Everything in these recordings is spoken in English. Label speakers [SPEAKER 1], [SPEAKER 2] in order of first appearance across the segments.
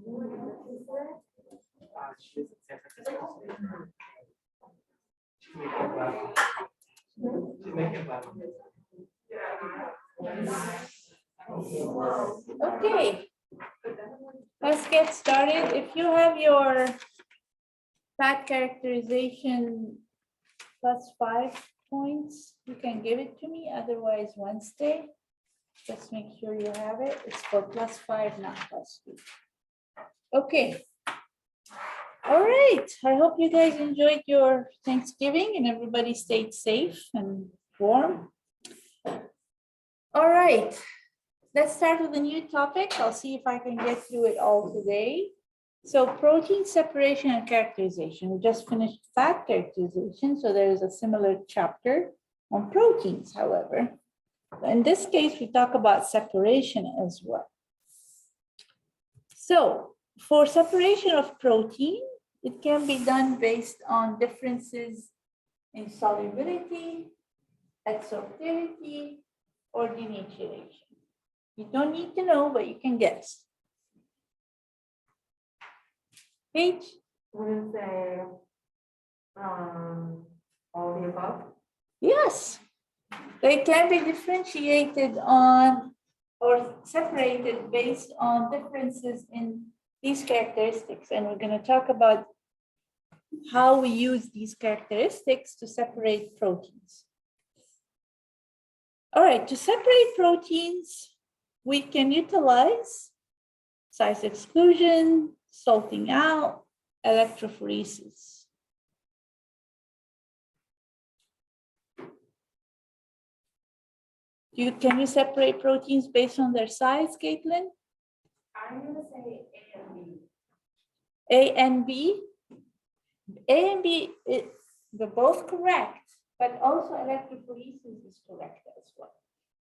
[SPEAKER 1] Okay, let's get started. If you have your fat characterization +5 points, you can give it to me. Otherwise, Wednesday, just make sure you have it. It's for +5, not +2. Okay. All right. I hope you guys enjoyed your Thanksgiving and everybody stayed safe and warm. All right. Let's start with a new topic. I'll see if I can get through it all today. So protein separation and characterization. We just finished fat characterization, so there is a similar chapter on proteins, however. In this case, we talk about separation as well. So for separation of protein, it can be done based on differences in solubility, adsorptivity, or denaturation. You don't need to know, but you can guess. Paige?
[SPEAKER 2] I'm going to say all the above.
[SPEAKER 1] Yes. They can be differentiated on or separated based on differences in these characteristics. And we're going to talk about how we use these characteristics to separate proteins. All right, to separate proteins, we can utilize size exclusion, salting out, electrophoresis. Can you separate proteins based on their size, Caitlin?
[SPEAKER 2] I'm going to say A and B.
[SPEAKER 1] A and B? A and B, they're both correct, but also electrophoresis is correct as well.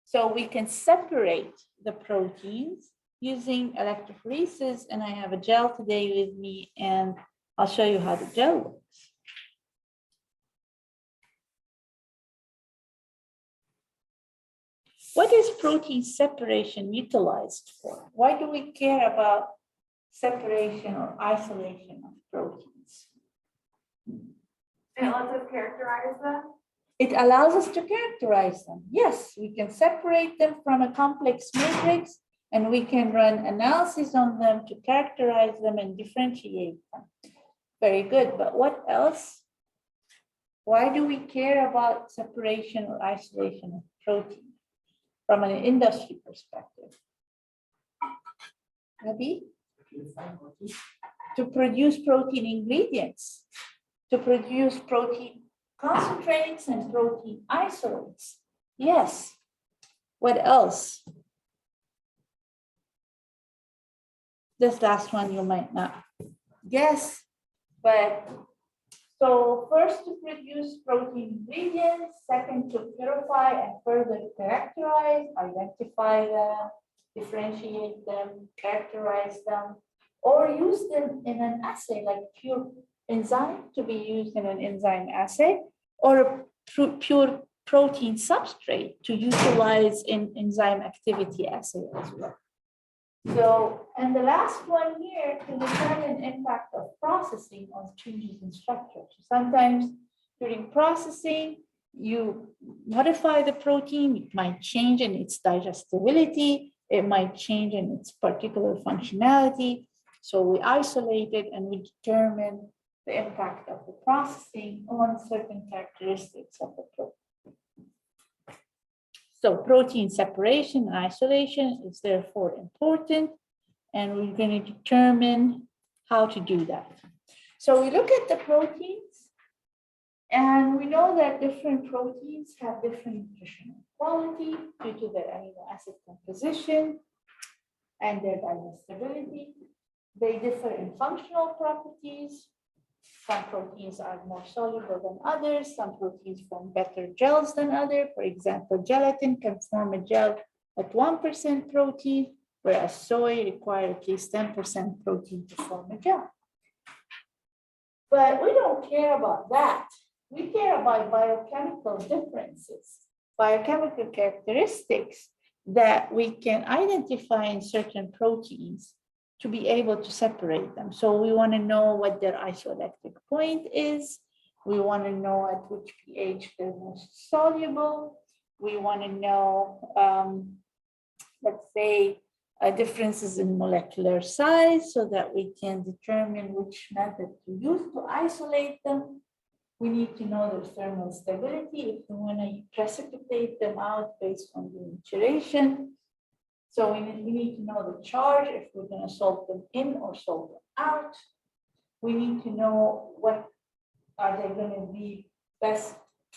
[SPEAKER 1] So we can separate the proteins using electrophoresis, and I have a gel today with me, and I'll show you how the gel works. What is protein separation utilized for? Why do we care about separation or isolation of proteins?
[SPEAKER 2] And it lets us characterize them.
[SPEAKER 1] It allows us to characterize them. Yes, we can separate them from a complex matrix, and we can run analysis on them to characterize them and differentiate them. Very good, but what else? Why do we care about separation or isolation of protein from an industry perspective? Abby? To produce protein ingredients, to produce protein concentrates and protein isolates. Yes. What else? This last one you might not guess, but so first to produce protein ingredients, second to purify and further characterize, identify them, differentiate them, characterize them, or use them in an assay like pure enzyme to be used in an enzyme assay, or a pure protein substrate to utilize in enzyme activity assay as well. So, and the last one here, to determine impact of processing on changes in structure. So sometimes during processing, you modify the protein, it might change in its digestibility, it might change in its particular functionality. So we isolate it and we determine the impact of the processing on certain characteristics of the protein. So protein separation and isolation is therefore important, and we're going to determine how to do that. So we look at the proteins, and we know that different proteins have different nutritional quality due to their amino acid composition and their digestibility. They differ in functional properties. Some proteins are more soluble than others. Some proteins form better gels than others. For example, gelatin can form a gel at 1% protein, whereas soy requires at least 10% protein to form a gel. But we don't care about that. We care about biochemical differences, biochemical characteristics that we can identify in certain proteins to be able to separate them. So we want to know what their isoelectric point is. We want to know at which pH they're most soluble. We want to know, let's say, differences in molecular size so that we can determine which method to use to isolate them. We need to know their thermal stability if we want to precipitate them out based on denaturation. So we need to know the charge if we're going to solve them in or solve them out. We need to know what are they going to be best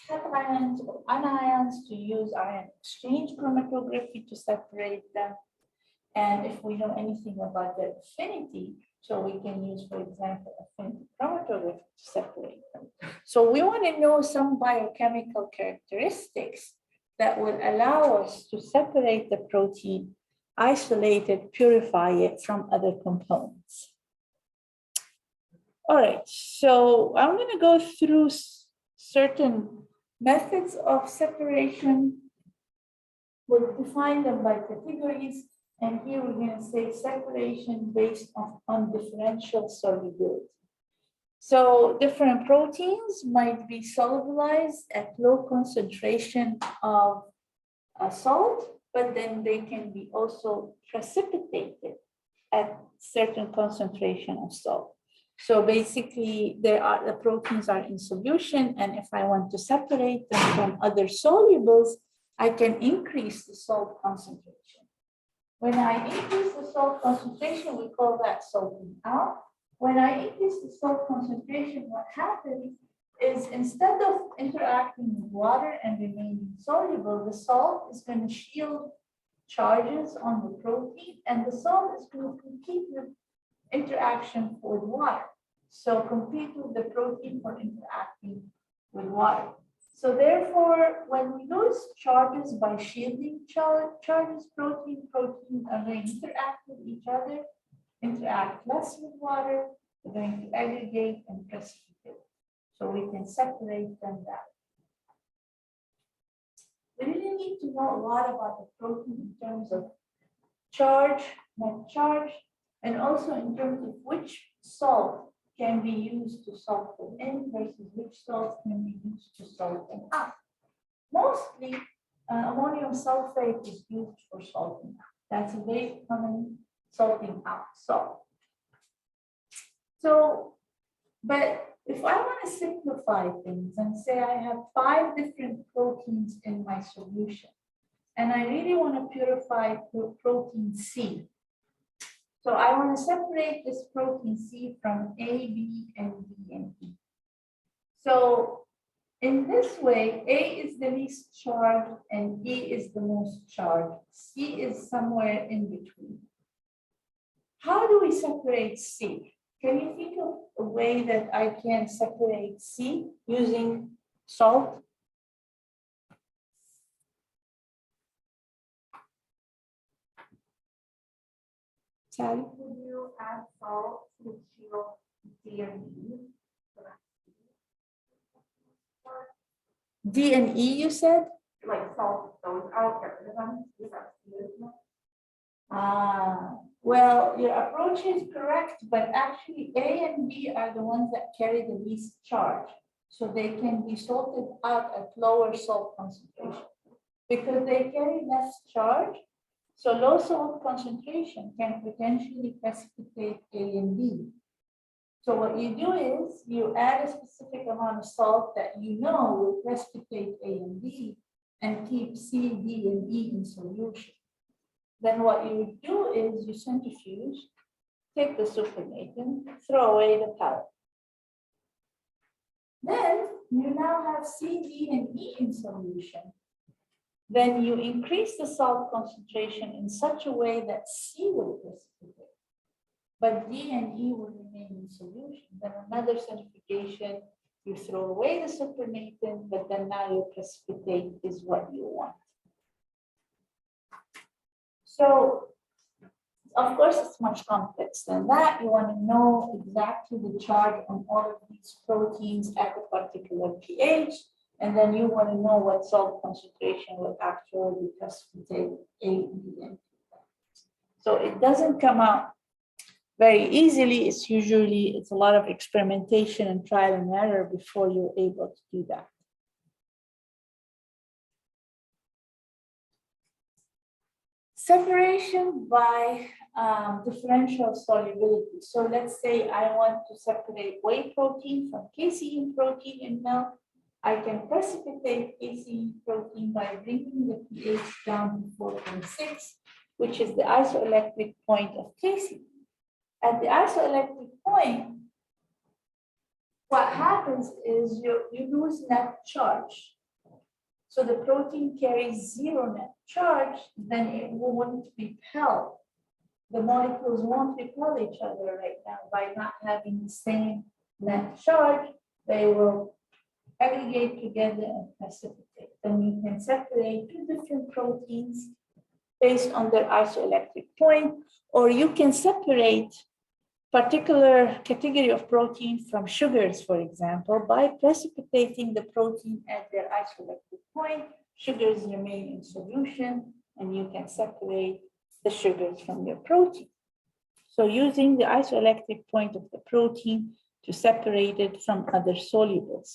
[SPEAKER 1] cations or anions to use ion exchange chromatography to separate them. And if we know anything about their affinity, so we can use, for example, affinity chromatography to separate them. So we want to know some biochemical characteristics that will allow us to separate the protein, isolate it, purify it from other components. All right, so I'm going to go through certain methods of separation. We'll define them by categories. And here we're going to say separation based on differential solubility. So different proteins might be solubilized at low concentration of salt, but then they can be also precipitated at certain concentration of salt. So basically, the proteins are in solution, and if I want to separate them from other solubles, I can increase the salt concentration. When I increase the salt concentration, we call that salting out. When I increase the salt concentration, what happens is instead of interacting with water and remaining soluble, the salt is going to shield charges on the protein, and the salt is going to compete with interaction with water. So compete with the protein for interacting with water. So therefore, when we lose charges by shielding charges, proteins are going to interact with each other, interact less with water, they're going to aggregate and precipitate. So we can separate them that way. We really need to know a lot about the protein in terms of charge, net charge, and also in terms of which salt can be used to salt them in versus which salts can be used to salt them out. Mostly, ammonium sulfate is used for salting out. That's a very common salting out salt. So, but if I want to simplify things and say I have 5 different proteins in my solution, and I really want to purify protein C. So I want to separate this protein C from A, B, and D, and E. So in this way, A is the least charged and E is the most charged. C is somewhere in between. How do we separate C? Can you think of a way that I can separate C using salt? Sally?
[SPEAKER 2] Would you add salt to shield D and E?
[SPEAKER 1] D and E, you said?
[SPEAKER 2] Like salt those out, get rid of them.
[SPEAKER 1] Well, your approach is correct, but actually A and B are the ones that carry the least charge. So they can be salted out at lower salt concentration because they carry less charge. So low salt concentration can potentially precipitate A and B. So what you do is you add a specific amount of salt that you know will precipitate A and B and keep C, D, and E in solution. Then what you would do is you centrifuge, take the supernatant, throw away the pellet. Then you now have C, D, and E in solution. Then you increase the salt concentration in such a way that C will precipitate, but D and E will remain in solution. Then another centrifugation, you throw away the supernatant, but then now your precipitate is what you want. So, of course, it's much complex than that. You want to know exactly the charge on all of these proteins at a particular pH, and then you want to know what salt concentration will actually precipitate A, B, and T. So it doesn't come out very easily. It's a lot of experimentation and trial and error before you're able to do that. Separation by differential solubility. So let's say I want to separate whey protein from casein protein in milk. I can precipitate casein protein by bringing the pH down to 4.6, which is the isoelectric point of casein. At the isoelectric point, what happens is you lose net charge. So the protein carries zero net charge, then it won't repel. The molecules won't repel each other right now by not having the same net charge. They will aggregate together and precipitate. Then you can separate two different proteins based on their isoelectric point, or you can separate particular category of protein from sugars, for example, by precipitating the protein at their isoelectric point. Sugars remain in solution, and you can separate the sugars from your protein. So using the isoelectric point of the protein to separate it from other solubles.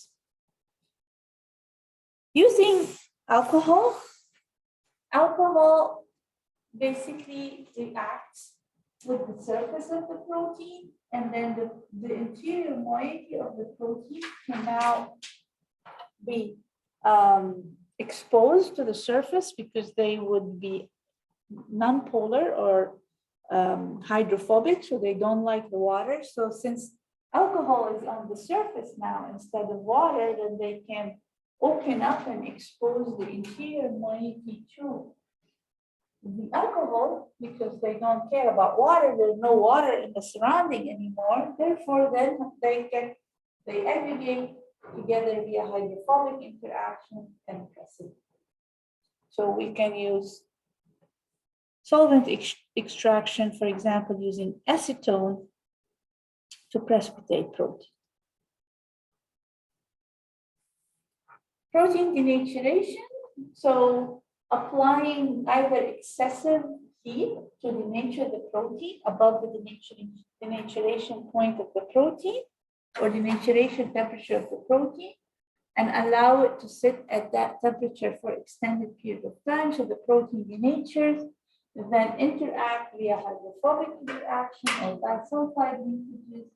[SPEAKER 1] Using alcohol basically reacts with the surface of the protein, and then the interior moiety of the protein can now be exposed to the surface because they would be non-polar or hydrophobic, so they don't like the water. So since alcohol is on the surface now instead of water, then they can open up and expose the interior moiety to the alcohol because they don't care about water. There's no water in the surrounding anymore. Therefore, then they aggregate together via hydrophobic interaction and precipitate. So we can use solvent extraction, for example, using acetone to precipitate protein. Protein denaturation. So applying either excessive heat to denature the protein above the denaturation point of the protein or denaturation temperature of the protein, and allow it to sit at that temperature for extended period of time so the protein denatures, then interact via hydrophobic interaction or disulfide linkages,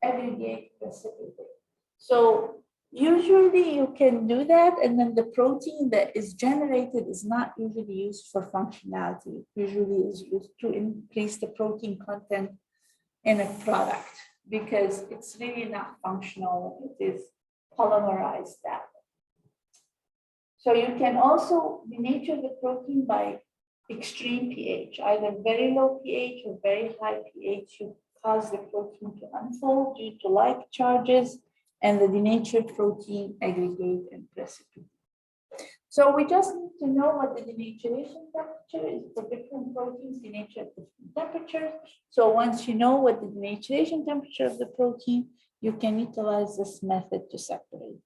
[SPEAKER 1] aggregate, precipitate. So usually you can do that, and then the protein that is generated is not usually used for functionality. It usually is used to increase the protein content in a product because it's really not functional. It is polymerized that way. So you can also denature the protein by extreme pH, either very low pH or very high pH. You cause the protein to unfold due to like charges, and the denatured protein aggregate and precipitate. So we just need to know what the denaturation temperature is for different proteins denatured at different temperatures. So once you know what the denaturation temperature of the protein, you can utilize this method to separate.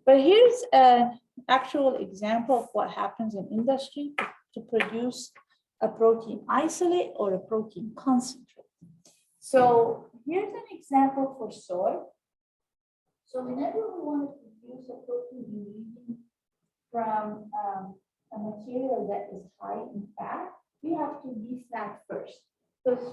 [SPEAKER 1] But here's an actual example of what happens in industry to produce a protein isolate or a protein concentrate. So here's an example for soy. So whenever we want to produce a protein ingredient from a material that is high in fat, we have to defat first. Because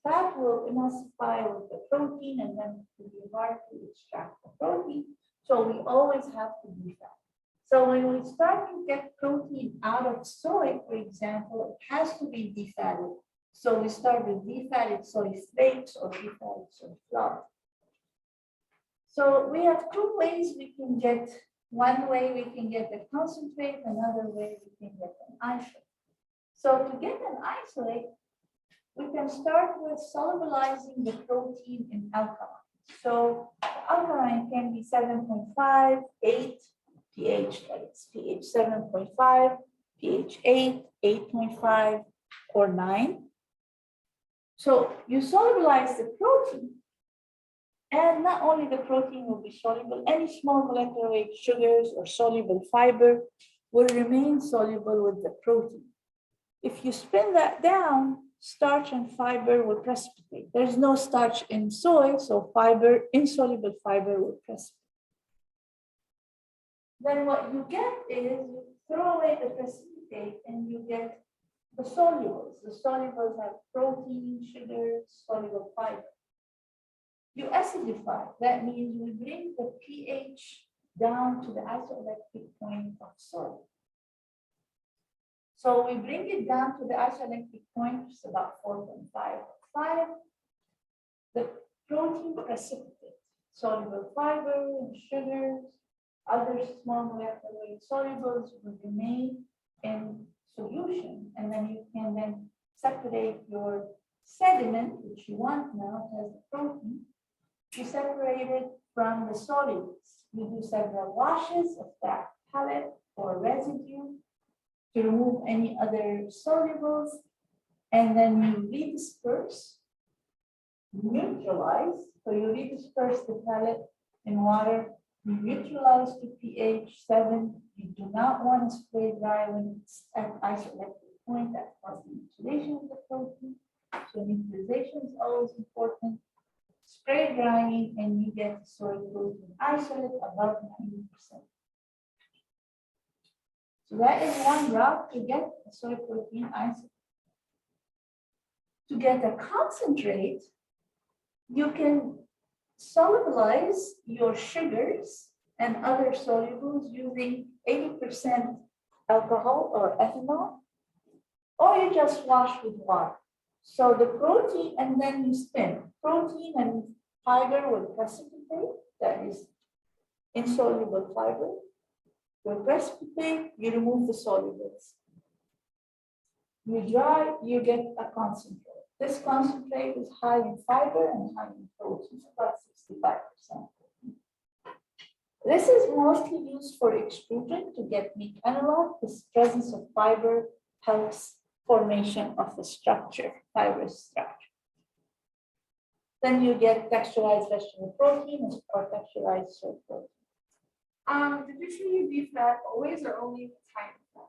[SPEAKER 1] fat will emulsify with the protein and then it will be hard to extract the protein. So we always have to defat. So when we start to get protein out of soy, for example, it has to be defatted. So we start with defatted soy flakes or defatted soy flour. So we have two ways we can get. One way we can get a concentrate, another way we can get an isolate. So to get an isolate, we can start with solubilizing the protein in alkaline. So the alkaline can be 7.5, 8 pH, that is pH 7.5, pH 8, 8.5, or 9. So you solubilize the protein, and not only the protein will be soluble, any small molecular weight sugars or soluble fiber will remain soluble with the protein. If you spin that down starch and fiber will precipitate. There's no starch in soy, so fiber, insoluble fiber will precipitate. Then what you get is you throw away the precipitate and you get the solubles. The solubles have protein, sugar, soluble fiber. You acidify. That means we bring the pH down to the isoelectric point of soy. So we bring it down to the isoelectric point, which is about 4.5 or 5. The protein precipitate, soluble fiber and sugars, other small molecular weight solubles will remain in solution. And then you can then separate your sediment, which you want now as the protein. You separate it from the solids. You do several washes of that pellet or residue to remove any other solubles, and then you redisperse, neutralize. So you redisperse the pellet in water, you neutralize to pH 7. You do not want to spray dry when it's at isoelectric point. That causes insulation of the protein. So neutralization is always important. Spray drying, and you get soy protein isolate above 90%. So that is one route to get a soy protein isolate. To get a concentrate, you can solubilize your sugars and other solubles using 80% alcohol or ethanol, or you just wash with water. So the protein, and then you spin. Protein and fiber will precipitate, that is insoluble fiber. You precipitate, you remove the solubles. You dry, you get a concentrate. This concentrate is high in fiber and high in protein, about 65%. This is mostly used for extrusion to get meat analog. This presence of fiber helps formation of the structure, fibrous structure. Then you get texturized vegetable protein or texturized soy protein.
[SPEAKER 2] Did you say beef fat always or only if it's high in fat?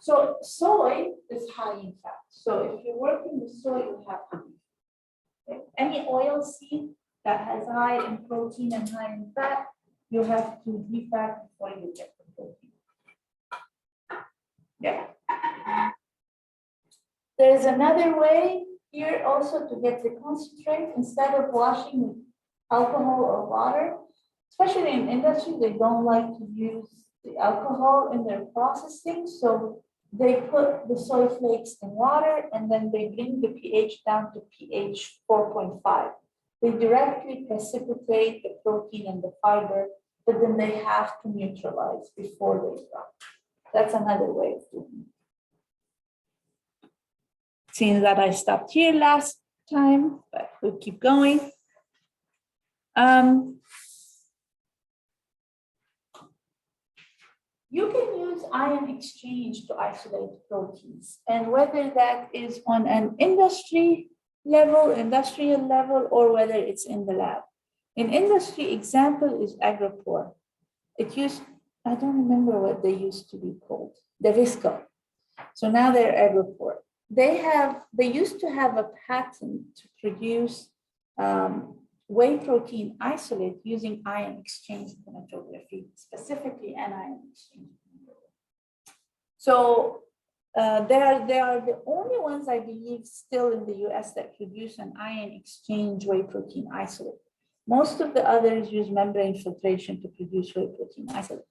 [SPEAKER 1] So soy is high in fat. So if you're working with soy, you have to be. Okay. Any oil seed that has high in protein and high in fat, you have to defat before you get the protein. Yeah. There's another way here also to get the concentrate. Instead of washing with alcohol or water, especially in industry, they don't like to use the alcohol in their processing. So they put the soy flakes in water and then they bring the pH down to pH 4.5. They directly precipitate the protein and the fiber, but then they have to neutralize before they drop. That's another way of doing it. Seems that I stopped here last time, but we'll keep going. You can use ion exchange to isolate proteins, and whether that is on an industrial level, or whether it's in the lab. An industry example is Agropor. I don't remember what they used to be called, the Visco. So now they're Agropor. They used to have a patent to produce whey protein isolate using ion exchange chromatography, specifically anion exchange. So they are the only ones, I believe, still in the US that produce an ion exchange whey protein isolate. Most of the others use membrane filtration to produce whey protein isolate.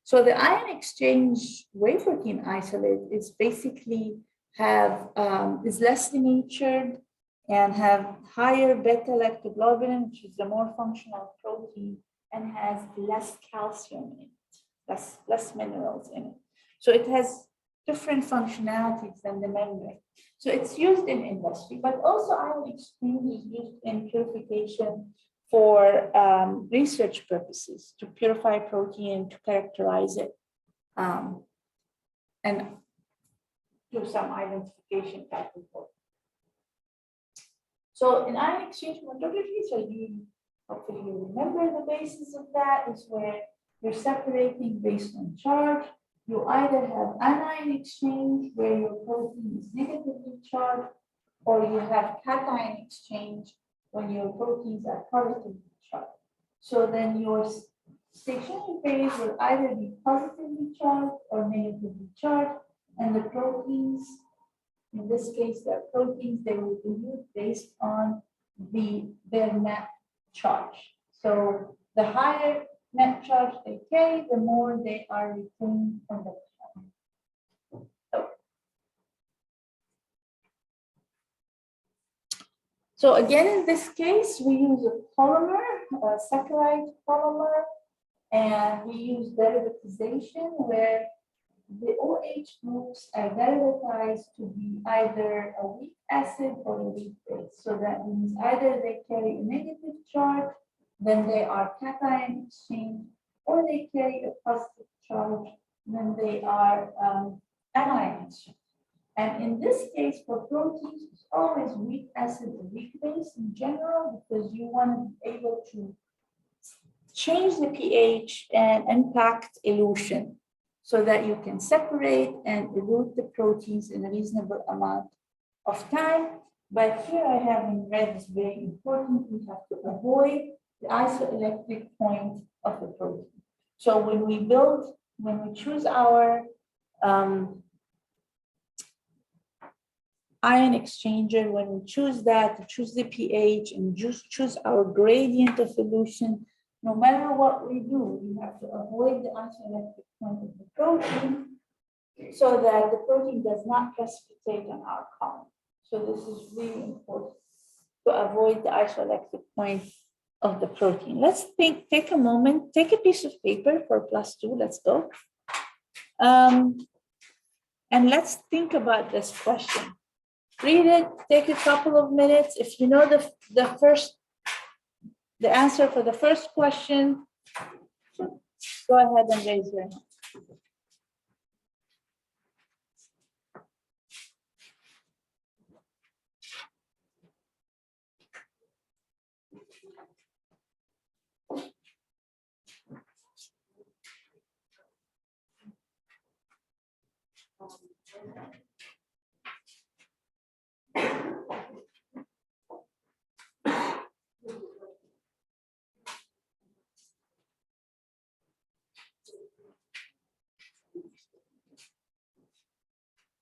[SPEAKER 1] So the ion exchange whey protein isolate is basically is less denatured and have higher beta-lactoglobulin, which is the more functional protein, and has less calcium in it, less minerals in it. So it has different functionalities than the membrane. So it's used in industry, but also ion exchange is used in purification for research purposes, to purify protein, to characterize it, and do some identification type of work. So in ion exchange chromatography, hopefully you remember the basis of that is where you're separating based on charge. You either have anion exchange where your protein is negatively charged, or you have cation exchange when your proteins are positively charged. So then your stationary phase will either be positively charged or negatively charged, and the proteins, in this case, the proteins, they will dilute based on their net charge. So the higher net charge they carry, the more they are retained from the So again, in this case, we use a polymer, a saccharide polymer, and we use derivatization where the OH groups are derivatized to be either a weak acid or a weak base. So that means either they carry a negative charge, then they are cation exchange, or they carry a positive charge, then they are anion exchange. And in this case, for proteins, it's always weak acid or weak base in general, because you want to be able to change the pH and impact elution so that you can separate and elute the proteins in a reasonable amount of time. But here I have in red is very important. We have to avoid the isoelectric point of the protein. So when we choose our ion exchanger, when we choose that, to choose the pH and just choose our gradient of solution, no matter what we do, we have to avoid the isoelectric point of the protein so that the protein does not precipitate on our column. So this is really important to avoid the isoelectric point of the protein. Let's take a moment, take a piece of paper for +2, let's go. And let's think about this question. Read it, take a couple of minutes. If you know the answer for the first question, go ahead and raise your hand.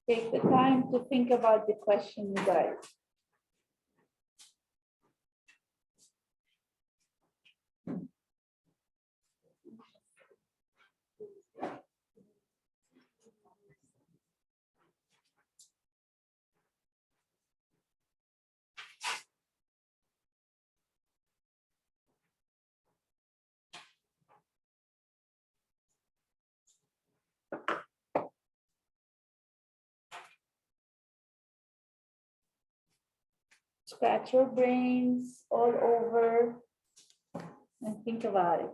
[SPEAKER 1] Take the time to think about the question, you guys. Scratch your brains all over and think about it.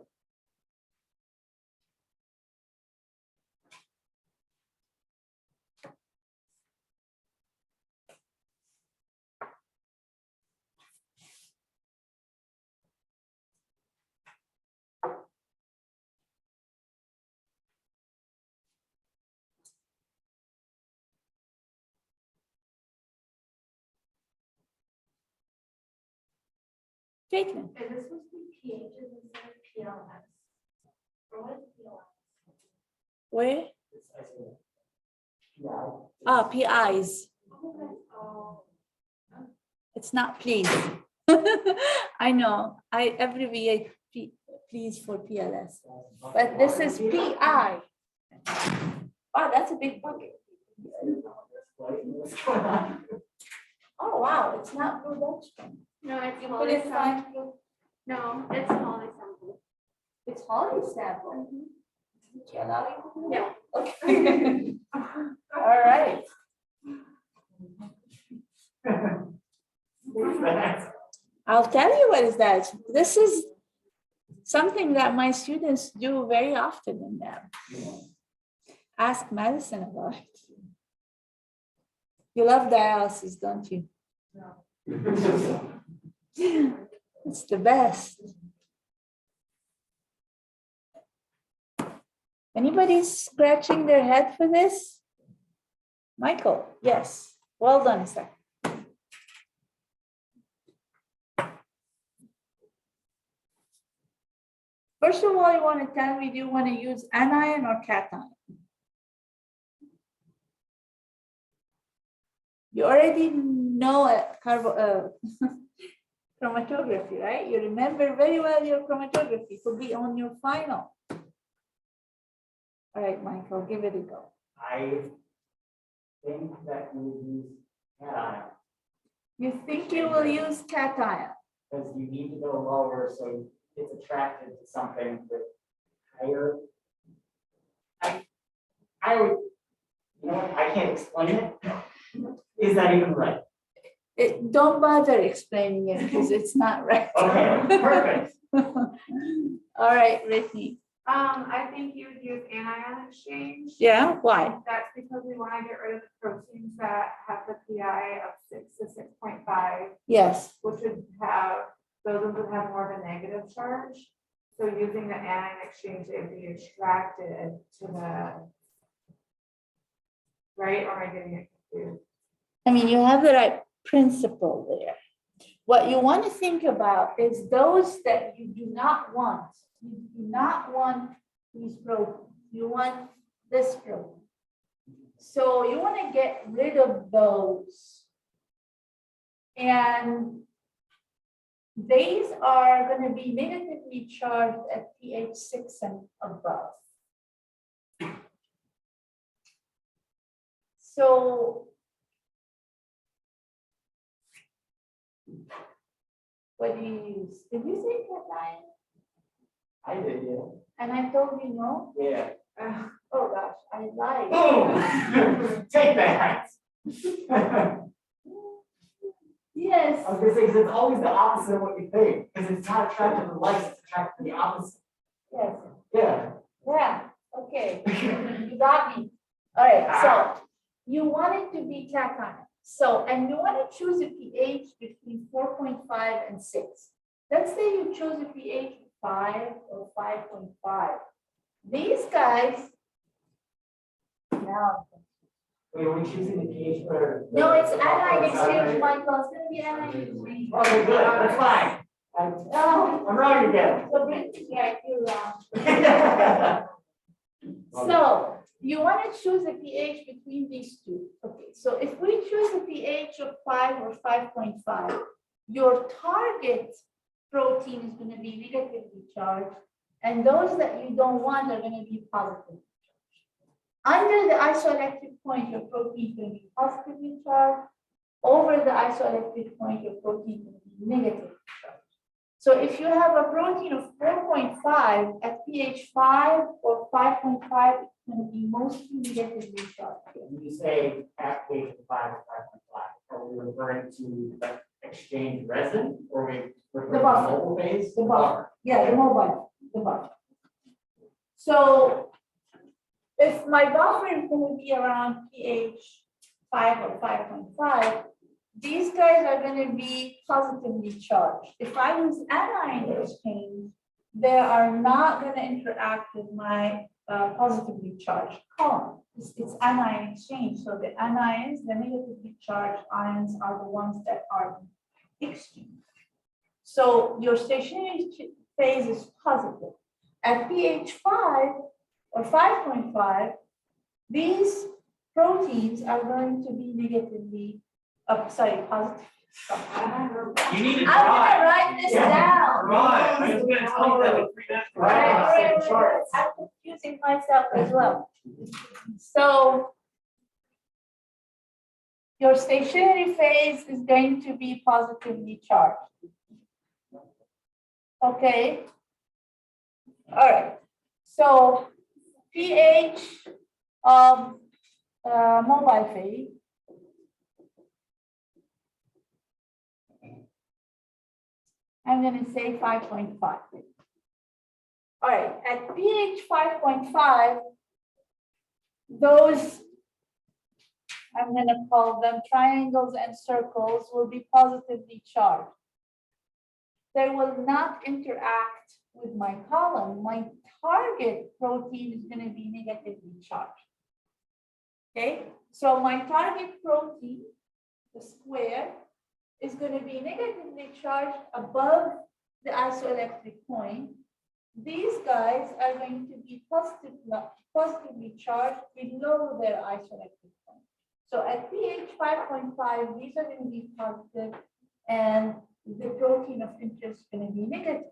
[SPEAKER 1] Caitlin.
[SPEAKER 2] Is this supposed to be pHs instead of PLS? Or what is PLS?
[SPEAKER 1] Where? Ah, PIs.
[SPEAKER 2] Oh.
[SPEAKER 1] It's not please. I know. I abbreviate please for PLS. But this is PI. Oh, that's a big bucket. Oh, wow. It's not blue Dutchman.
[SPEAKER 2] No, it's
[SPEAKER 1] But
[SPEAKER 2] Holly
[SPEAKER 1] it's
[SPEAKER 2] sample.
[SPEAKER 1] like,
[SPEAKER 2] No, it's Holly sample.
[SPEAKER 1] it's Holly sample. Do you allow you?
[SPEAKER 2] Yeah.
[SPEAKER 1] Okay. All right. I'll tell you what is that. This is something that my students do very often in there. Ask Madison about it. You love dialysis, don't you? No. It's the best. Anybody scratching their head for this? Michael, yes. Well done, sir. First of all, you want to tell me, do you want to use anion or cation? You already know chromatography, right? You remember very well your chromatography. It will be on your final. All right, Michael, give it a go.
[SPEAKER 3] I think that you would use cation
[SPEAKER 1] You think you will use cation?
[SPEAKER 3] because you need to go lower so it's attracted to something with higher. I would, you know what, I can't explain it. Is that even right?
[SPEAKER 1] Don't bother explaining it because it's not right.
[SPEAKER 3] Okay, perfect.
[SPEAKER 1] All right, Ricky.
[SPEAKER 2] I think you would use anion exchange.
[SPEAKER 1] Yeah, why?
[SPEAKER 2] That's because we want to get rid of the proteins that have the PI of 6 to 6.5,
[SPEAKER 1] Yes.
[SPEAKER 2] which would have, those would have more of a negative charge. So using the anion exchange, it would be attracted to the, right? Or am I getting it confused?
[SPEAKER 1] I mean, you have the right principle there. What you want to think about is those that you do not want. You do not want these proteins. You want this protein. So you want to get rid of those. And these are going to be negatively charged at pH 6 and above. So what do you use? Did you say cation?
[SPEAKER 3] I did, yeah.
[SPEAKER 1] And I told you no?
[SPEAKER 3] Yeah.
[SPEAKER 1] Oh gosh, I lied.
[SPEAKER 3] Boom! Take that.
[SPEAKER 1] Yes.
[SPEAKER 3] I was gonna say, because it's always the opposite of what you think, because it's not attracted to light, it's attracted to the opposite.
[SPEAKER 1] Yes.
[SPEAKER 3] Yeah.
[SPEAKER 1] Yeah. Okay. You got me. All right. So you want it to be cation. So, and you want to choose a pH between 4.5 and 6. Let's say you chose a pH of 5 or 5.5. These guys, now.
[SPEAKER 3] Wait, are we choosing the pH for?
[SPEAKER 1] No, it's anion exchange, Michael. It's going to be anion exchange.
[SPEAKER 3] Okay, good, that's fine. I'm wrong again.
[SPEAKER 1] So bring it back, you're wrong. So you want to choose a pH between these two. Okay, so if we choose a pH of 5 or 5.5, your target protein is going to be negatively charged, and those that you don't want are going to be positively charged. Under the isoelectric point, your protein is going to be positively charged. Over the isoelectric point, your protein is going to be negatively charged. So if you have a protein of 4.5 at pH 5 or 5.5, it's going to be mostly negatively charged.
[SPEAKER 3] When you say at pH of 5 or 5.5, are we referring to the exchange resin or are we referring to the
[SPEAKER 1] buffer.
[SPEAKER 3] mobile phase?
[SPEAKER 1] The buffer. Yeah, the mobile, the buffer. So if my buffer is going to be around pH 5 or 5.5, these guys are going to be positively charged. If I use anion exchange, they are not going to interact with my positively charged column. It's anion exchange. So the anions, the negatively charged ions, are the ones that are exchanged. So your stationary phase is positive. At pH 5 or 5.5, these proteins are going to be negatively, positive.
[SPEAKER 3] You need to
[SPEAKER 1] I'm
[SPEAKER 3] try.
[SPEAKER 1] gonna write this down.
[SPEAKER 3] Right. I was gonna tell you that with 3 minutes.
[SPEAKER 1] Right. I'm confusing myself as well. So your stationary phase is going to be positively charged. Okay. All right. So pH of mobile phase I'm going to say 5.5. All right, at pH 5.5, those, I'm going to call them triangles and circles, will be positively charged. They will not interact with my column, my target protein is going to be negatively charged. Okay, so my target protein, the square, is going to be negatively charged above the isoelectric point. These guys are going to be positively charged below their isoelectric point. So at pH 5.5, these are going to be positive, and the protein of interest is going to be negative.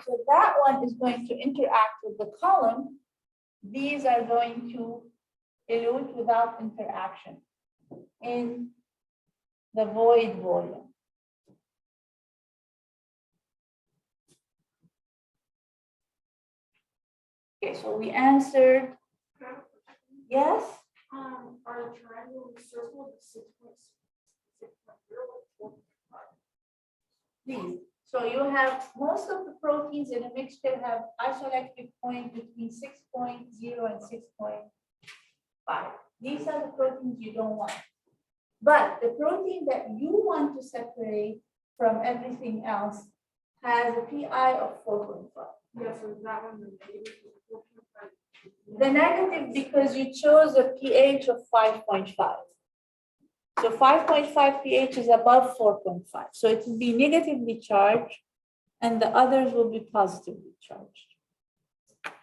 [SPEAKER 1] So that one is going to interact with the column. These are going to elute without interaction in the void volume. Okay, so we answered yes.
[SPEAKER 4] Are the triangle and circle the 6.0?
[SPEAKER 1] Please. So you have most of the proteins in a mixture have isoelectric point between 6.0 and 6.5. These are the proteins you don't want. But the protein that you want to separate from everything else has a PI of 4.5.
[SPEAKER 4] Yeah, so that one the negative is 4.5.
[SPEAKER 1] The negative because you chose a pH of 5.5. So 5.5 pH is above 4.5. So it will be negatively charged and the others will be positively charged.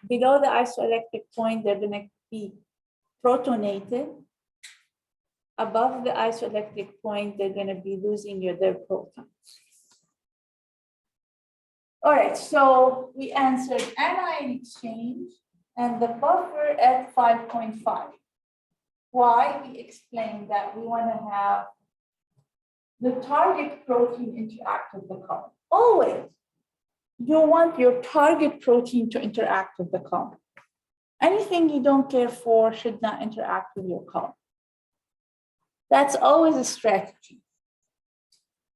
[SPEAKER 1] Below the isoelectric point, they're going to be protonated. Above the isoelectric point, they're going to be losing their protons. All right, so we answered anion exchange and the buffer at 5.5. Why? We explained that we want to have the target protein interact with the column. Always, you want your target protein to interact with the column. Anything you don't care for should not interact with your column. That's always a strategy.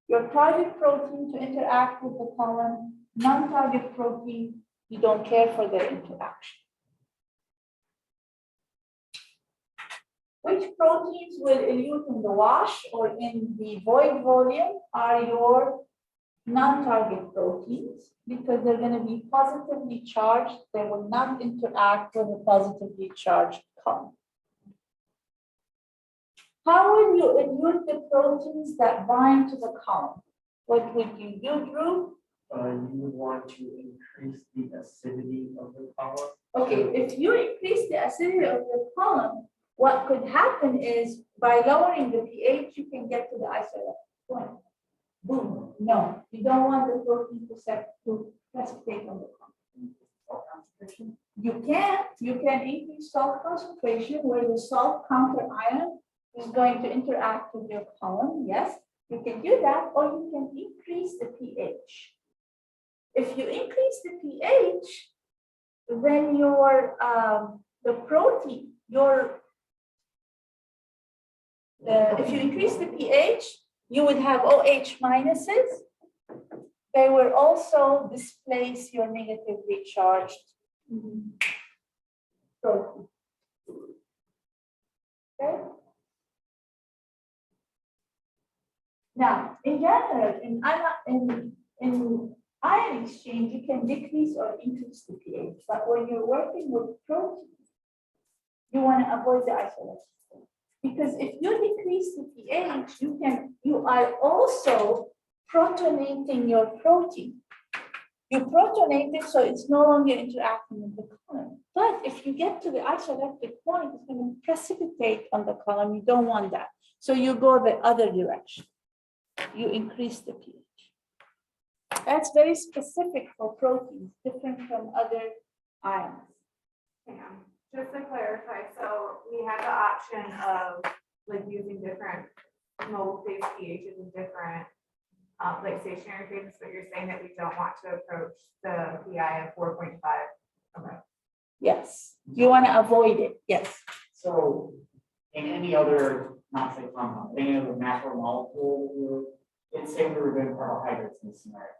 [SPEAKER 1] Your target protein to interact with the column, non-target protein, you don't care for their interaction. Which proteins will elute in the wash or in the void volume are your non-target proteins because they're going to be positively charged. They will not interact with a positively charged column. How will you elute the proteins that bind to the column? What would you do, Drew?
[SPEAKER 3] You would want to increase the acidity of the column.
[SPEAKER 1] Okay, if you increase the acidity of the column, what could happen is by lowering the pH, you can get to the isoelectric point. Boom. No, you don't want the protein to precipitate on the column.
[SPEAKER 3] Salt concentration.
[SPEAKER 1] You can increase salt concentration where the salt counter ion is going to interact with your column. Yes, you can do that, or you can increase the pH. If you increase the pH, then your the protein, if you increase the pH, you would have OH minuses. They will also displace your negatively charged protein. Okay. Now, in general, in ion exchange, you can decrease or increase the pH, but when you're working with proteins, you want to avoid the isolation. Because if you decrease the pH, you are also protonating your protein. You protonate it so it's no longer interacting with the column. But if you get to the isoelectric point, it's going to precipitate on the column. You don't want that. So you go the other direction. You increase the pH. That's very specific for proteins, different from other ions.
[SPEAKER 2] Yeah. Just to clarify, so we have the option of like using different mobile phase pHs and different like stationary phases, but you're saying that we don't want to approach the PI of 4.5. Okay.
[SPEAKER 1] Yes, you want to avoid it. Yes.
[SPEAKER 3] So in any other, not say compound, any other macromolecule, let's say we were doing carbohydrates in this scenario.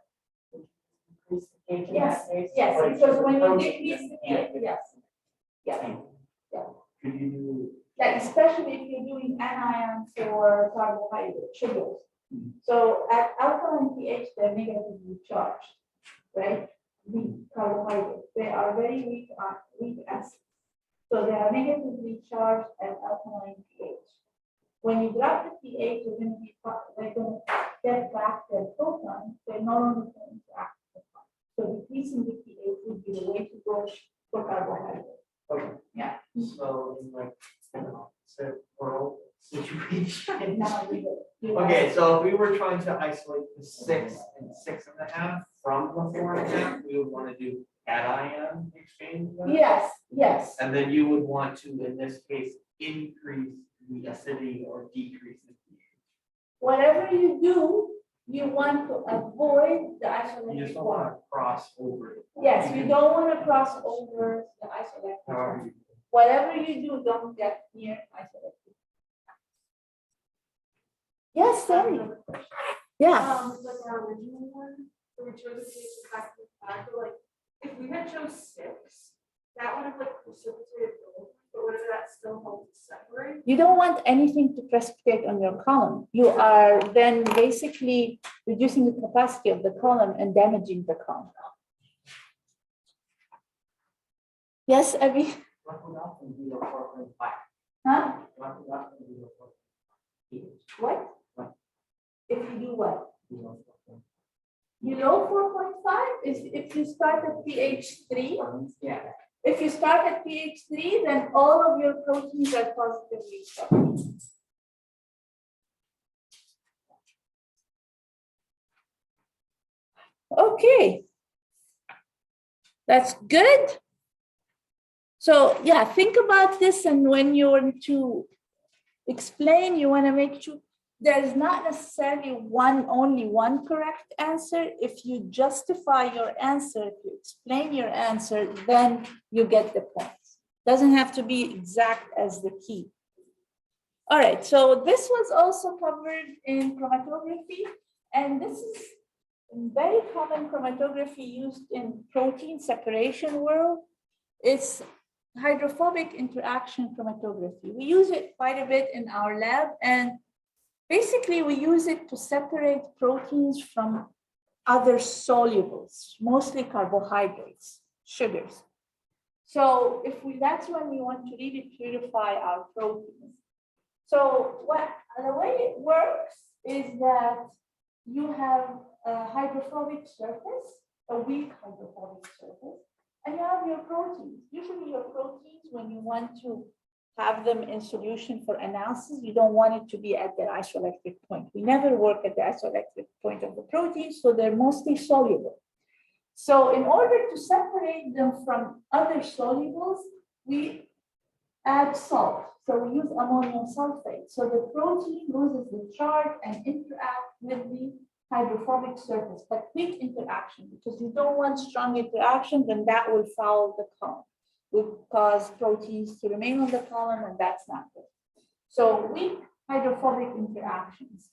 [SPEAKER 3] Increase the pH in
[SPEAKER 1] Yes,
[SPEAKER 3] that case?
[SPEAKER 1] yes,
[SPEAKER 3] Or
[SPEAKER 1] because
[SPEAKER 3] just
[SPEAKER 1] when you
[SPEAKER 3] protein,
[SPEAKER 1] decrease the
[SPEAKER 3] yeah,
[SPEAKER 1] pH, yes. Yeah. Yeah.
[SPEAKER 3] Could you
[SPEAKER 1] Like especially if you're doing anion for carbohydrate sugars. So at alkaline pH, they're negatively charged, right? weak carbohydrates. They are very weak acids. So they are negatively charged at alkaline pH. When you drop the pH, they're going to get back their protons. They're no longer going to interact with the protons. So decreasing the pH would be the way to go for carbohydrates.
[SPEAKER 3] Okay.
[SPEAKER 1] Yeah.
[SPEAKER 3] So it's like an opposite world situation.
[SPEAKER 1] Now you
[SPEAKER 3] Okay, so if we were trying to isolate the 6 and 6.5 from the 4.5, we would want to do cation exchange. then?
[SPEAKER 1] Yes, yes.
[SPEAKER 3] And then you would want to, in this case, increase the acidity or decrease the pH.
[SPEAKER 1] Whatever you do, you want to avoid the
[SPEAKER 3] You
[SPEAKER 1] isolated
[SPEAKER 3] just don't
[SPEAKER 1] form.
[SPEAKER 3] want to cross over.
[SPEAKER 1] Yes, you don't want to cross over the isolated
[SPEAKER 3] However
[SPEAKER 1] form.
[SPEAKER 3] you-
[SPEAKER 1] Whatever you do, don't get near isolated. Yes, Sandy. Yeah.
[SPEAKER 4] Like our original one, so we chose a pH exactly 5, but like, if we had chose 6, that would have like precipitated both, but would that still help to separate?
[SPEAKER 1] You don't want anything to precipitate on your column. You are then basically reducing the capacity of the column and damaging the column. Yes, Abby?
[SPEAKER 3] What would happen to your 4.5?
[SPEAKER 1] Huh?
[SPEAKER 3] What would happen to your 4.5?
[SPEAKER 1] What?
[SPEAKER 3] What?
[SPEAKER 1] If you do what?
[SPEAKER 3] Your 4.5.
[SPEAKER 1] Below 4.5 is if you start at pH 3.
[SPEAKER 3] Yeah.
[SPEAKER 1] If you start at pH 3, then all of your proteins are positively charged. Okay. That's good. So yeah, think about this, and when you want to explain, you want to make sure there's not necessarily only one correct answer. If you justify your answer, if you explain your answer, then you get the points. Doesn't have to be exact as the key. All right, so this was also covered in chromatography, and this is very common chromatography used in protein separation world. It's hydrophobic interaction chromatography. We use it quite a bit in our lab, and basically we use it to separate proteins from other solubles, mostly carbohydrates, sugars. So that's when we want to really purify our proteins. So the way it works is that you have a hydrophobic surface, a weak hydrophobic surface, and you have your proteins. Usually your proteins, when you want to have them in solution for analysis, you don't want it to be at the isoelectric point. We never work at the isoelectric point of the protein, so they're mostly soluble. So in order to separate them from other solubles, we add salt. So we use ammonium sulfate. So the protein loses the charge and interact with the hydrophobic surface, but weak interaction, because you don't want strong interaction, then that will foul the column, will cause proteins to remain on the column, and that's not good. So weak hydrophobic interactions.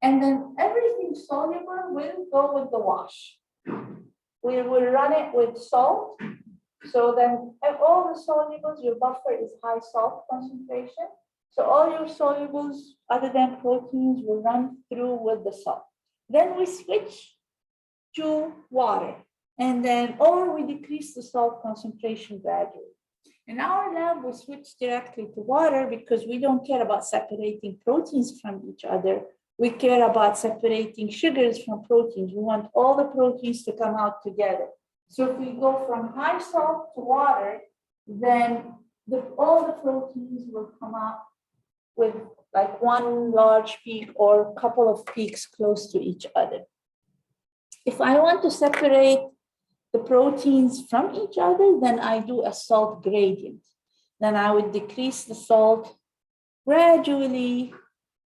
[SPEAKER 1] And then everything soluble will go with the wash. We will run it with salt. So then all the solubles, your buffer is high salt concentration. So all your solubles other than proteins will run through with the salt. Then we switch to water, and then, or we decrease the salt concentration gradually. In our lab, we switch directly to water because we don't care about separating proteins from each other. We care about separating sugars from proteins. We want all the proteins to come out together. So if we go from high salt to water, then all the proteins will come out with like one large peak or a couple of peaks close to each other. If I want to separate the proteins from each other, then I do a salt gradient. Then I would decrease the salt gradually,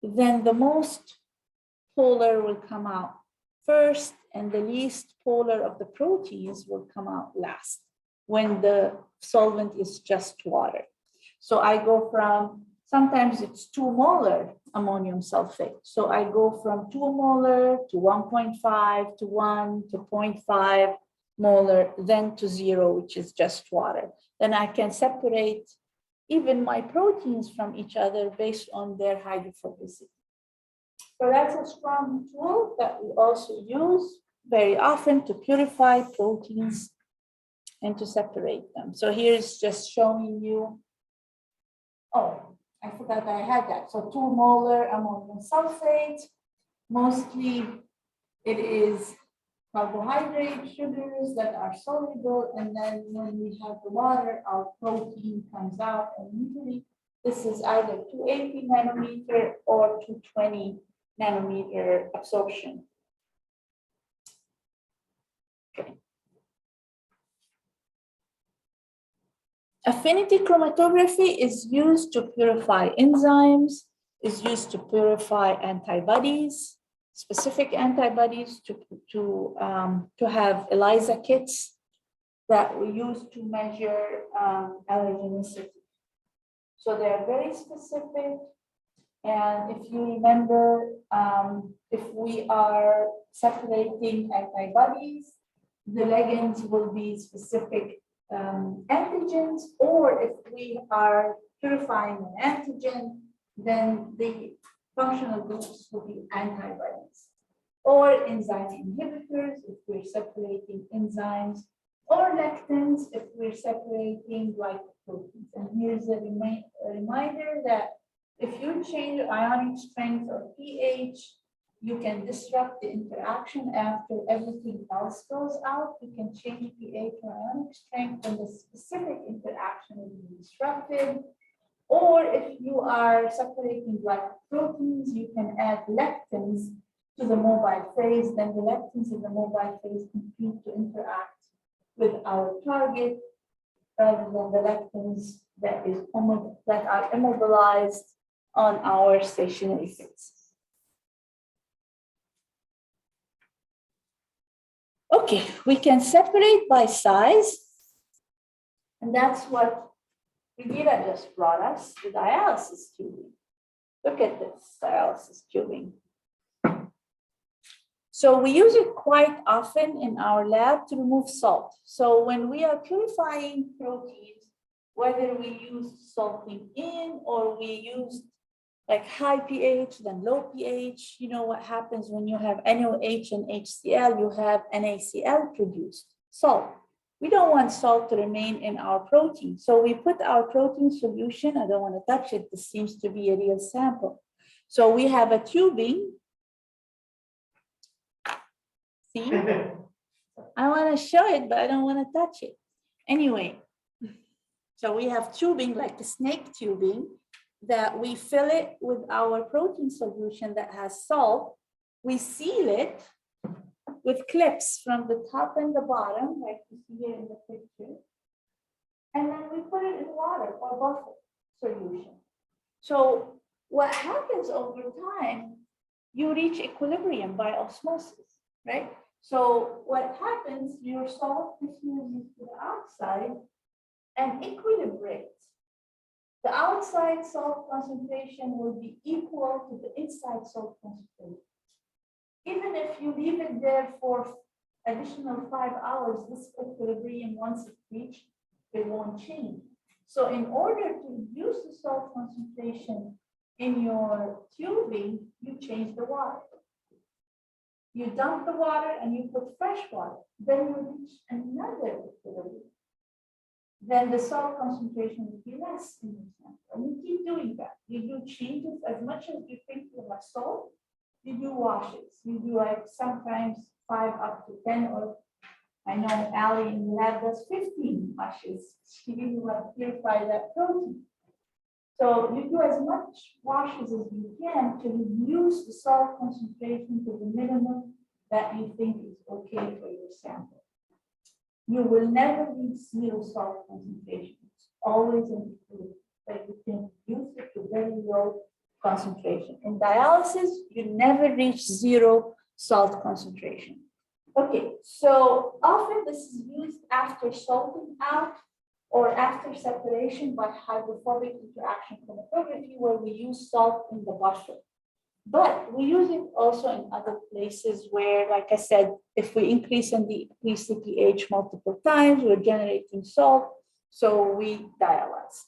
[SPEAKER 1] then the most polar will come out first, and the least polar of the proteins will come out last when the solvent is just water. So I go from, sometimes it's 2 molar ammonium sulfate. So I go from 2 molar to 1.5 to 1 to 0.5 molar, then to 0, which is just water. Then I can separate even my proteins from each other based on their hydrophobicity. So that's a strong tool that we also use very often to purify proteins and to separate them. So here's just showing you, oh, I forgot I had that. So 2 molar ammonium sulfate, mostly it is carbohydrate sugars that are soluble, and then when we have the water, our protein comes out, and usually this is either 280 nanometer or 220 nanometer absorption. Okay. Affinity chromatography is used to purify enzymes, is used to purify antibodies, specific antibodies to have ELISA kits that we use to measure allergenicity. So they're very specific. And if you remember, if we are separating antibodies, the ligands will be specific antigens, or if we are purifying an antigen, then the functional groups will be antibodies, or enzyme inhibitors if we're separating enzymes, or lectins if we're separating glycoproteins. And here's a reminder that if you change ionic strength or pH, you can disrupt the interaction after everything else goes out. You can change pH or ionic strength when the specific interaction is disrupted. Or if you are separating glycoproteins, you can add lectins to the mobile phase. Then the lectins in the mobile phase compete to interact with our target rather than the lectins that are immobilized on our stationary phase. Okay, we can separate by size, and that's what Rita just brought us, the dialysis tubing. Look at this dialysis tubing. So we use it quite often in our lab to remove salt. So when we are purifying proteins, whether we use salting in or we use like high pH, then low pH, you know what happens when you have NaOH and HCl, you have NaCl produced, salt. We don't want salt to remain in our protein. So we put our protein solution, I don't want to touch it, this seems to be a real sample. So we have a tubing. See, I want to show it, but I don't want to touch it. Anyway, so we have tubing like a snake tubing that we fill it with our protein solution that has salt. We seal it with clips from the top and the bottom, like you see here in the picture. And then we put it in water or buffer solution. So what happens over time, you reach equilibrium by osmosis, right? So what happens, your salt diffuses to the outside and equilibrates. The outside salt concentration will be equal to the inside salt concentration. Even if you leave it there for additional 5 hours, this equilibrium, once it's reached, it won't change. So in order to reduce the salt concentration in your tubing, you change the water. You dump the water and you put fresh water. Then you reach another equilibrium. Then the salt concentration will be less in the sample. And you keep doing that. You do changes as much as you think you have salt. You do washes. You do like sometimes 5 up to 10, or I know Ali in the lab does 15 washes. She really wants to purify that protein. So you do as much washes as you can to reduce the salt concentration to the minimum that you think is okay for your sample. You will never reach zero salt concentration. It's always an equilibrium, but you can reduce it to very low concentration. In dialysis, you never reach zero salt concentration. Okay, so often this is used after salting out or after separation by hydrophobic interaction chromatography, where we use salt in the buffer. But we use it also in other places where, like I said, if we increase and decrease the pH multiple times, we're generating salt, so we dialyze.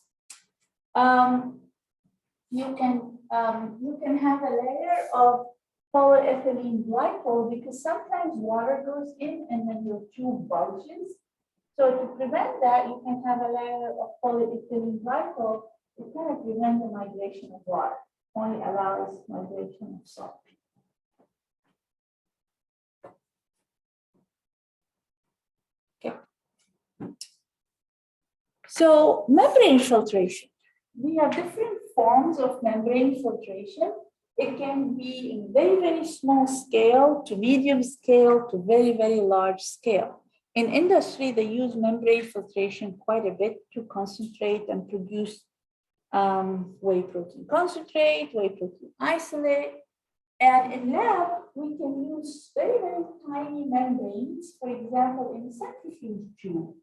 [SPEAKER 1] You can have a layer of polyethylene glycol because sometimes water goes in and then your tube bulges. So to prevent that, you can have a layer of polyethylene glycol. It kind of prevents the migration of water, only allows migration of salt. Okay. So membrane filtration. We have different forms of membrane filtration. It can be in very, very small scale to medium scale to very, very large scale. In industry, they use membrane filtration quite a bit to concentrate and produce whey protein concentrate, whey protein isolate. And in lab, we can use very, very tiny membranes, for example, in a centrifuge tube.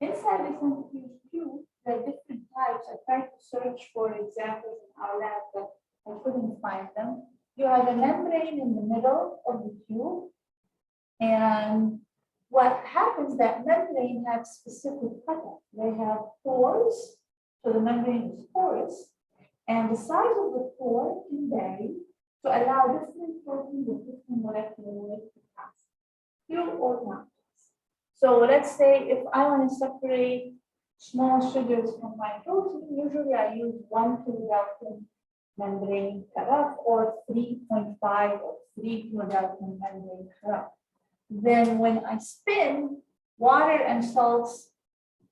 [SPEAKER 1] Inside the centrifuge tube, there are different types. I tried to search for examples in our lab, but I couldn't find them. You have a membrane in the middle of the tube. And what happens, that membrane has specific cutoff. They have pores, so the membrane is porous. And the size of the pore can vary to allow different proteins with different molecular weight to pass through or not. So let's say if I want to separate small sugars from my protein, usually I use 1 kilodalton membrane cutoff or 3.5 or 3 kilodalton membrane cutoff. Then when I spin, water and salts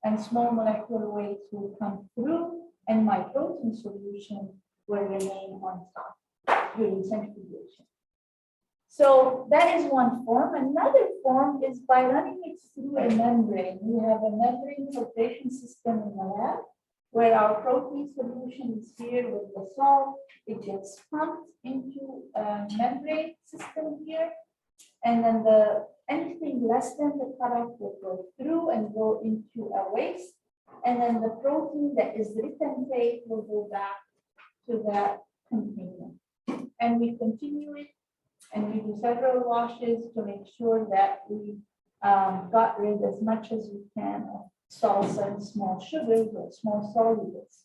[SPEAKER 1] and small molecular weights will come through and my protein solution will remain on top during centrifugation. So that is one form. Another form is by running it through a membrane. We have a membrane filtration system in the lab where our protein solution is here with the salt. It gets pumped into a membrane system here. And then anything less than the cutoff will go through and go into a waste. And then the protein that is retentate will go back to that container. And we continue it. And we do several washes to make sure that we got rid as much as we can of salts and small sugars or small solutes.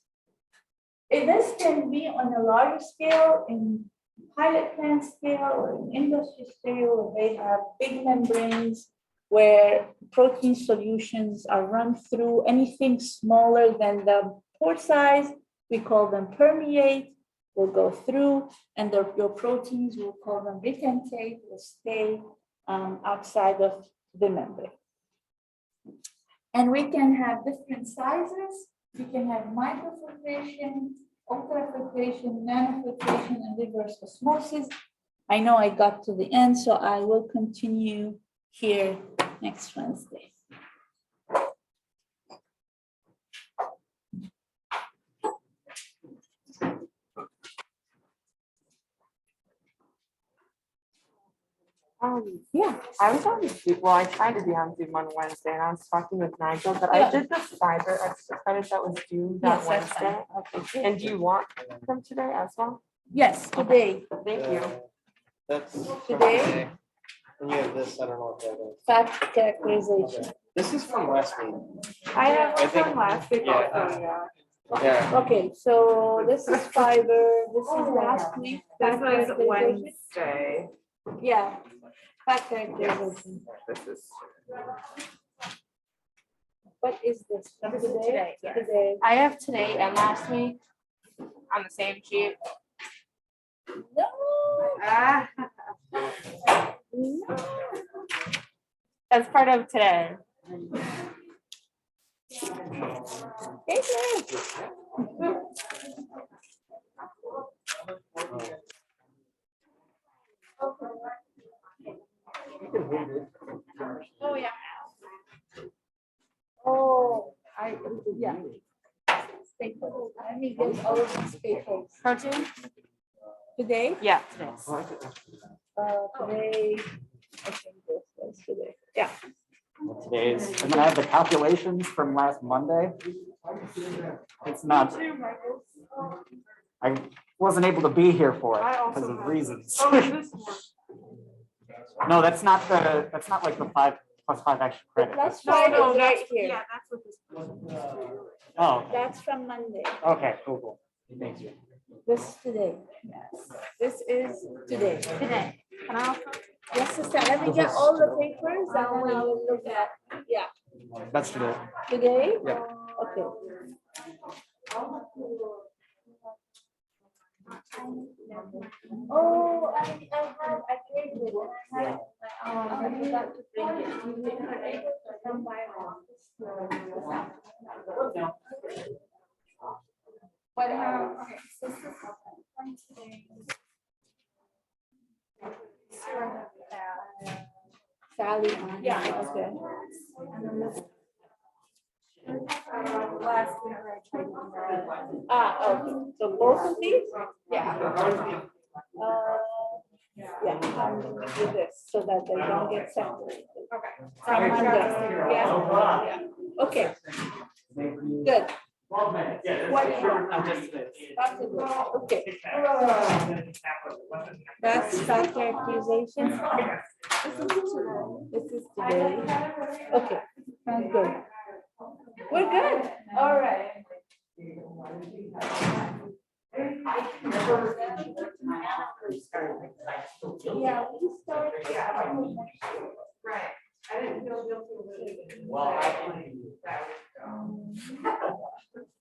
[SPEAKER 1] This can be on a larger scale, in pilot plant scale or in industry scale, where they have big membranes where protein solutions are run through. Anything smaller than the pore size, we call them permeate, will go through, and your proteins, we'll call them retentate, will stay outside of the membrane. And we can have different sizes. We can have microfiltration, ultrafiltration, nanofiltration, and reverse osmosis. I know I got to the end, so I will continue here next Wednesday.
[SPEAKER 5] Yeah, I was on Zoom. Well, I tried to be on Zoom on Wednesday and I was talking with Nigel, but I did the cyber extra credit that was due that
[SPEAKER 1] Yes, that's fine.
[SPEAKER 5] Wednesday.
[SPEAKER 1] Okay.
[SPEAKER 5] And do you want them today as well?
[SPEAKER 1] Yes, today.
[SPEAKER 5] Thank you.
[SPEAKER 6] That's from
[SPEAKER 1] Today?
[SPEAKER 6] today. And you have this, I don't know what that is.
[SPEAKER 1] Fact characterization.
[SPEAKER 6] This is from last week.
[SPEAKER 5] I have
[SPEAKER 6] I think-
[SPEAKER 5] some last week
[SPEAKER 6] yeah.
[SPEAKER 5] also, yeah.
[SPEAKER 6] Yeah.
[SPEAKER 1] Okay, so this is fiber, this is last week.
[SPEAKER 5] This
[SPEAKER 1] fact
[SPEAKER 5] was
[SPEAKER 1] characterization.
[SPEAKER 5] Wednesday.
[SPEAKER 1] Yeah, fact characterization.
[SPEAKER 5] This is.
[SPEAKER 1] What is this?
[SPEAKER 5] This is today, yes.
[SPEAKER 1] Today.
[SPEAKER 5] I have today and last week on the same sheet.
[SPEAKER 1] No.
[SPEAKER 5] Ah,
[SPEAKER 1] No.
[SPEAKER 5] that's part of today.
[SPEAKER 1] Oh, yeah. Oh, yeah. Staples. Let me get all of these staples.
[SPEAKER 5] Protein?
[SPEAKER 1] Today,
[SPEAKER 5] Yeah, today.
[SPEAKER 1] today, I think this was today. Yeah.
[SPEAKER 3] Today's, and then I have the calculations from last Monday. It's not, I wasn't able to be here for
[SPEAKER 5] I
[SPEAKER 3] it
[SPEAKER 5] also
[SPEAKER 3] because of
[SPEAKER 5] have-
[SPEAKER 3] reasons.
[SPEAKER 5] Oh, is this one?
[SPEAKER 3] No, that's not like the 5+5 extra
[SPEAKER 1] The
[SPEAKER 3] credit.
[SPEAKER 1] plus
[SPEAKER 3] That's just-
[SPEAKER 1] 5 is right here.
[SPEAKER 5] Yeah, that's what this.
[SPEAKER 3] Oh,
[SPEAKER 1] That's from Monday.
[SPEAKER 3] okay, cool. Thank you.
[SPEAKER 1] This is today. Yes. This is today.
[SPEAKER 2] Today. Can I also?
[SPEAKER 1] Yes, sister, let me get all the papers and then I will look at, yeah,
[SPEAKER 6] That's today.
[SPEAKER 1] today?
[SPEAKER 6] Yeah.
[SPEAKER 1] Okay. Oh, I gave it, and I forgot to bring it. You were able to come by my office.
[SPEAKER 2] But, okay, so this is from today.
[SPEAKER 1] Sally.
[SPEAKER 2] Yeah.
[SPEAKER 1] Okay.
[SPEAKER 2] Last year, I tried to do that.
[SPEAKER 1] Okay, so both of these?
[SPEAKER 2] Yeah.
[SPEAKER 1] Yeah, I'm gonna do this so that they don't get separated.
[SPEAKER 2] Okay.
[SPEAKER 1] From Monday, yeah, okay, good.
[SPEAKER 3] 12 minutes. Yeah.
[SPEAKER 1] What?
[SPEAKER 3] Just this.
[SPEAKER 1] That's a good, okay. That's characterization. This is today. Okay, sounds good. We're good, all right. Yeah, we start.
[SPEAKER 2] Right. I didn't feel guilty with it.
[SPEAKER 3] Well, I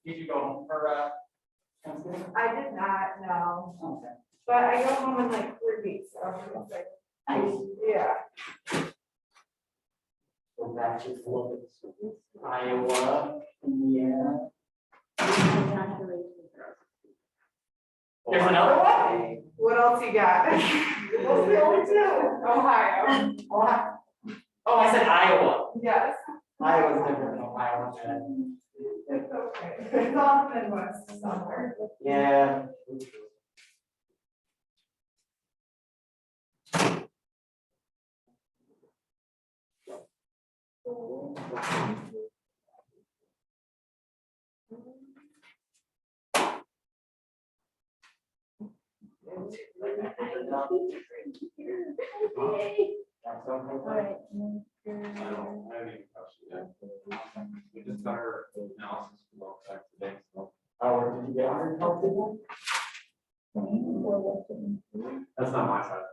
[SPEAKER 3] did you go home for Thanksgiving?
[SPEAKER 2] I did not, no,
[SPEAKER 3] Okay.
[SPEAKER 2] but I go home in like 3 weeks, so it's like, yeah.
[SPEAKER 3] So that's just a little bit. Iowa, Indiana. There's another one?
[SPEAKER 2] What else you got? What's the only two? Ohio.
[SPEAKER 3] Ohio. Oh, I said Iowa.
[SPEAKER 2] Yes.
[SPEAKER 3] Iowa's different from Iowa.
[SPEAKER 2] It's okay. It's all in Midwest somewhere.
[SPEAKER 3] Yeah.
[SPEAKER 1] All right.
[SPEAKER 7] I don't have any questions yet. We just got our analysis results back today, so.
[SPEAKER 3] Oh, did you get our help?
[SPEAKER 7] That's not my side.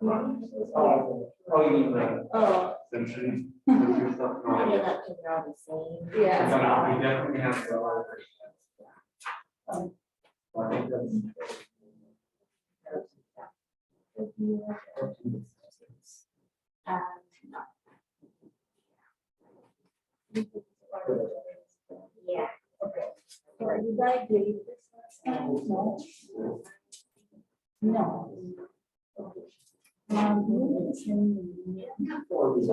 [SPEAKER 3] Oh, you mean the.
[SPEAKER 1] Oh,
[SPEAKER 7] Simpson. Simpson stuff. No, yeah.
[SPEAKER 1] yeah.
[SPEAKER 7] So we definitely have some.
[SPEAKER 3] I think that's.
[SPEAKER 1] Yeah. Okay. So did I grade this last time? No. No. Okay. So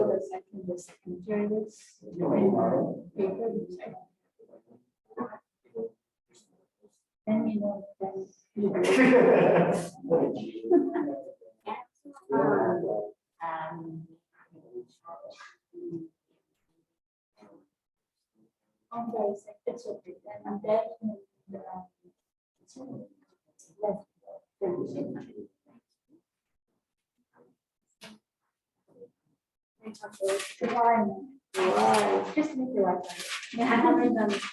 [SPEAKER 1] the second, carry this. Paper. And you know, then. Okay, it's okay, and then. Just make your life. Yeah, I haven't done the first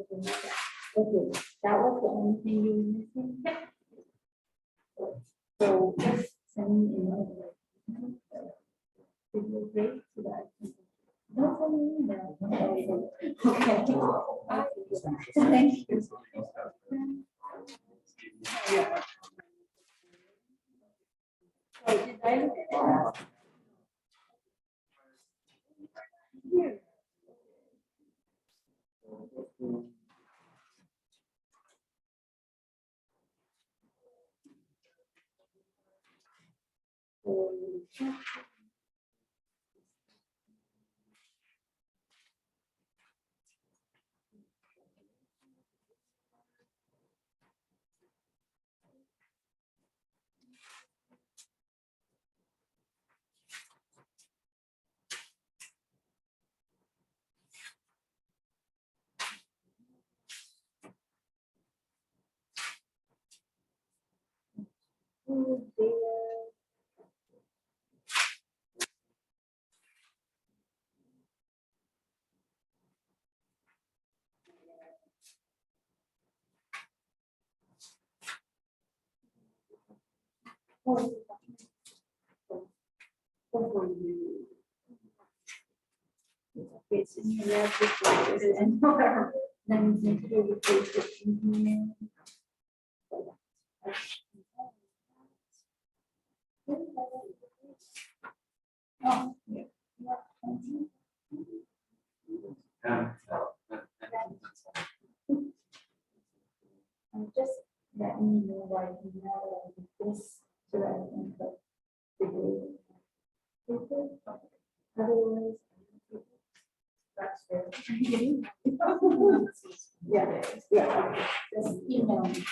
[SPEAKER 1] one like that. Okay, that was the only thing you were missing. So just send me another. It was great so that. No, send me an email. Okay. Thank you. Oh, did I look at that? Here. Oh, dear. It's in your lab before this and then you need to replace it in here. Oh, yeah. I'm just letting you know why you know this so that I can put the grade. Otherwise. That's fair. Yeah, yeah, just email me.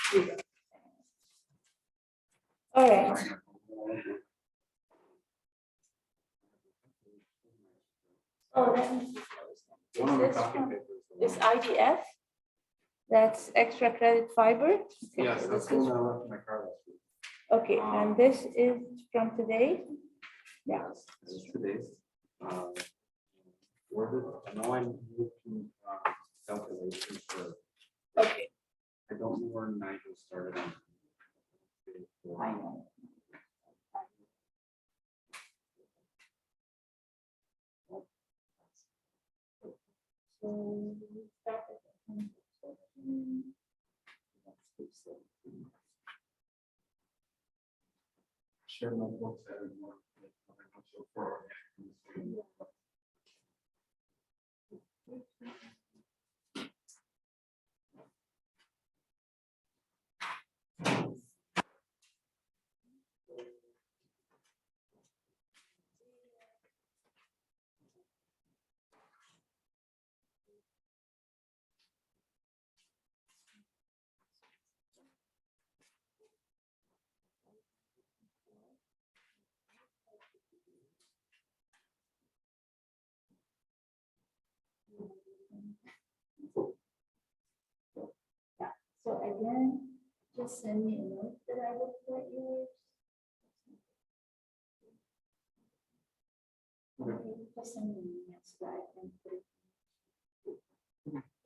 [SPEAKER 1] All right. Oh, let me.
[SPEAKER 7] One of the
[SPEAKER 1] This
[SPEAKER 7] copy
[SPEAKER 1] one
[SPEAKER 7] papers.
[SPEAKER 1] is IDF. That's extra credit fiber. Okay,
[SPEAKER 7] Yes,
[SPEAKER 1] so
[SPEAKER 7] that's
[SPEAKER 1] this
[SPEAKER 7] the
[SPEAKER 1] is-
[SPEAKER 7] one I left in my car last week.
[SPEAKER 1] Okay, and this is from today. Yeah.
[SPEAKER 7] This is today's. I know I need to, calculation for,
[SPEAKER 1] Okay.
[SPEAKER 7] I don't know where Nigel started on.
[SPEAKER 1] I know. So we start at the 114. Let's do 17.
[SPEAKER 7] Share my books everyone. So far.
[SPEAKER 1] Yeah, so again, just send me a note that I will put yours. Just send me a note so that I can put it.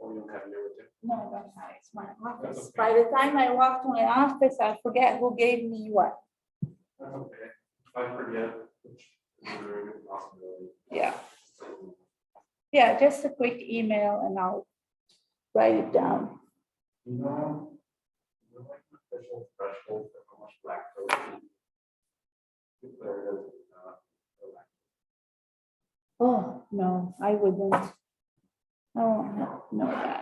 [SPEAKER 7] Oh, you don't have your with you?
[SPEAKER 1] No, that's not, it's my office.
[SPEAKER 7] okay.
[SPEAKER 1] By the time I walk to my office, I forget who gave me what.
[SPEAKER 7] That's okay. If I forget, which is a very good possibility.
[SPEAKER 1] Yeah. Yeah, just a quick email and I'll write it down.
[SPEAKER 7] You know, like an official threshold for how much lactose. Declared as, lactose.
[SPEAKER 1] Oh, no, I wouldn't. Oh, no, that.